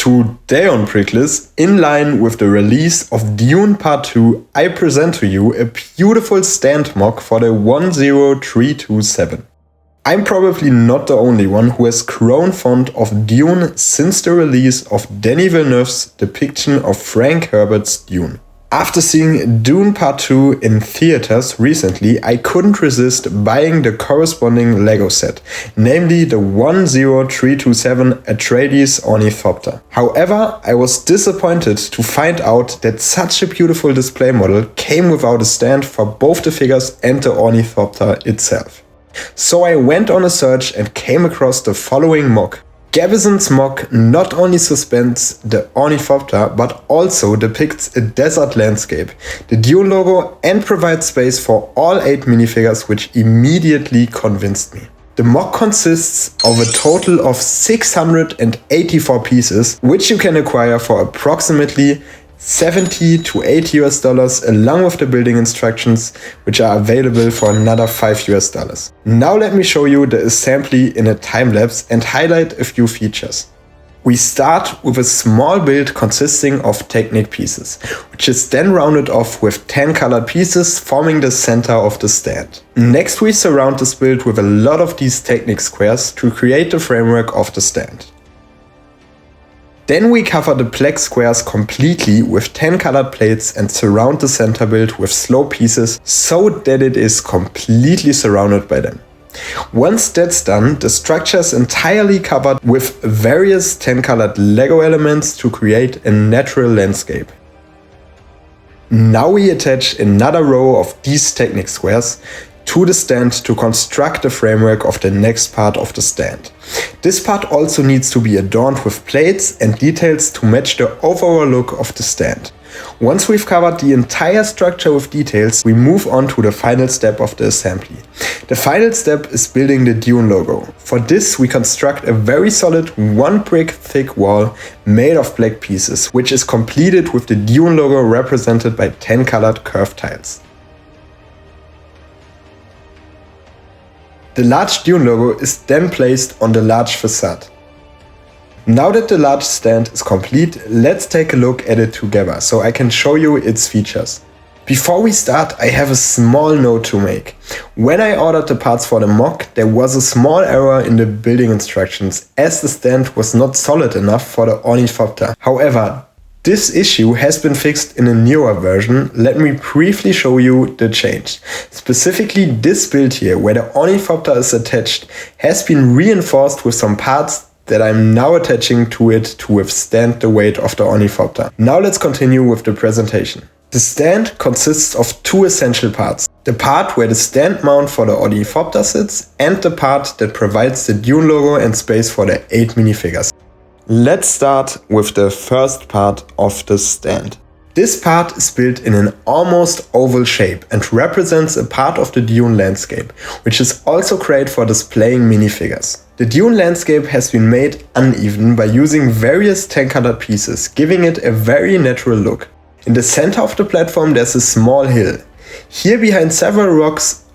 Today on Prickless, in line with the release of Dune Part 2, I present to you a beautiful Stand MOC for the 10327. I'm probably not the only one who has grown fond of Dune since the release of Denis Villeneuve's depiction of Frank Herbert's Dune. After seeing Dune Part 2 in theaters recently, I couldn't resist buying the corresponding LEGO set, namely the 10327 Atreides Ornithopter. However, I was disappointed to find out that such a beautiful display model came without a stand for both the figures and the Ornithopter itself. So I went on a search and came across the following MOC. Gabizon's MOC not only suspends the Ornithopter but also depicts a desert landscape, the Dune logo, and provides space for all 8 minifigures, which immediately convinced me. The MOC consists of a total of 684 pieces, which you can acquire for approximately $70 to $80 along with the building instructions, which are available for another $5. Now let me show you the assembly in a time lapse and highlight a few features. We start with a small build consisting of Technic pieces, which is then rounded off with 10 colored pieces forming the center of the stand. Next we surround this build with a lot of these Technic squares to create the framework of the stand. Then we cover the black squares completely with 10 colored plates and surround the center build with slow pieces so that it is completely surrounded by them. Once that's done, the structure is entirely covered with various 10 colored LEGO elements to create a natural landscape. Now we attach another row of these Technic squares to the stand to construct the framework of the next part of the stand. This part also needs to be adorned with plates and details to match the overall look of the stand. Once we've covered the entire structure with details, we move on to the final step of the assembly. The final step is building the Dune logo. For this we construct a very solid 1 brick thick wall made of black pieces, which is completed with the Dune logo represented by 10 colored curved tiles. The large Dune logo is then placed on the large facade. Now that the large stand is complete, let's take a look at it together so I can show you its features. Before we start, I have a small note to make. When I ordered the parts for the MOC, there was a small error in the building instructions as the stand was not solid enough for the Ornithopter. However, this issue has been fixed in a newer version. Let me briefly show you the change. Specifically, this build here, where the Ornithopter is attached, has been reinforced with some parts that I'm now attaching to it to withstand the weight of the Ornithopter. Now let's continue with the presentation. The stand consists of 2 essential parts. The part where the stand mount for the Ornithopter sits and the part that provides the Dune logo and space for the 8 minifigures. Let's start with the first part of the stand. This part is built in an almost oval shape and represents a part of the Dune landscape, which is also great for displaying minifigures. The Dune landscape has been made uneven by using various 10 colored pieces, giving it a very natural look. In the center of the platform there's a small hill. Here behind several rocks,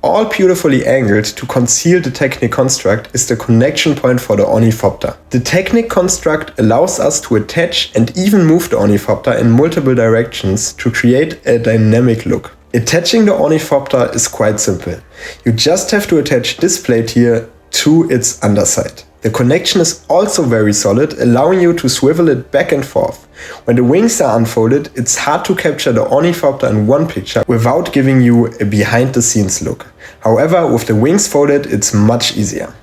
all beautifully angled to conceal the Technic construct, is the connection point for the Ornithopter. The Technic construct allows us to attach and even move the Ornithopter in multiple directions to create a dynamic look. Attaching the Ornithopter is quite simple. You just have to attach this plate here to its underside. The connection is also very solid, allowing you to swivel it back and forth. When the wings are unfolded, it's hard to capture the Ornithopter in one picture without giving you a behind the scenes look. However, with the wings folded, it's much easier.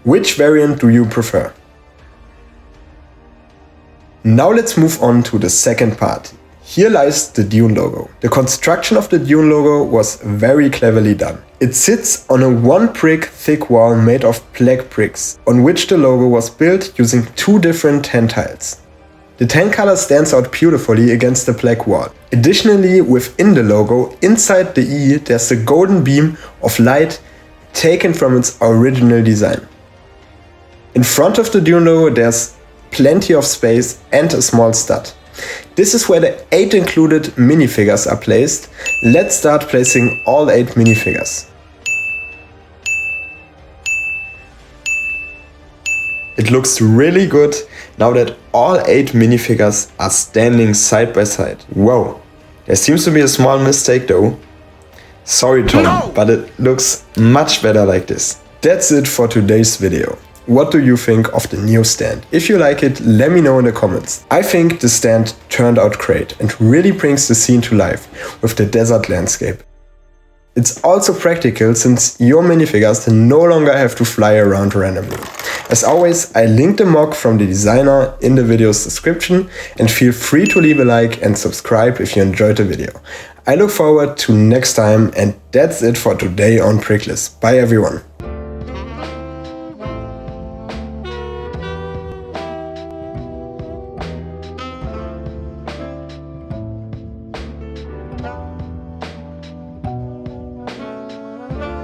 Which variant do you prefer? Now let's move on to the second part. Here lies the Dune logo. The construction of the Dune logo was very cleverly done. It sits on a 1 brick thick wall made of black bricks, on which the logo was built using 2 different 10 tiles. The 10 color stands out beautifully against the black wall. Additionally, within the logo, inside the E, there's a golden beam of light taken from its original design. In front of the Dune logo there's plenty of space and a small stud. This is where the 8 included minifigures are placed. Let's start placing all 8 minifigures. It looks really good now that all 8 minifigures are standing side by side. Whoa, there seems to be a small mistake though. Sorry Tom, but it looks much better like this. That's it for today's video. What do you think of the new stand? If you like it, let me know in the comments. I think the stand turned out great and really brings the scene to life with the desert landscape. It's also practical since your minifigures no longer have to fly around randomly. As always, I linked the mock from the designer in the video's description and feel free to leave a like and subscribe if you enjoyed the video. I look forward to next time, and that's it for today on Prickless. Bye everyone.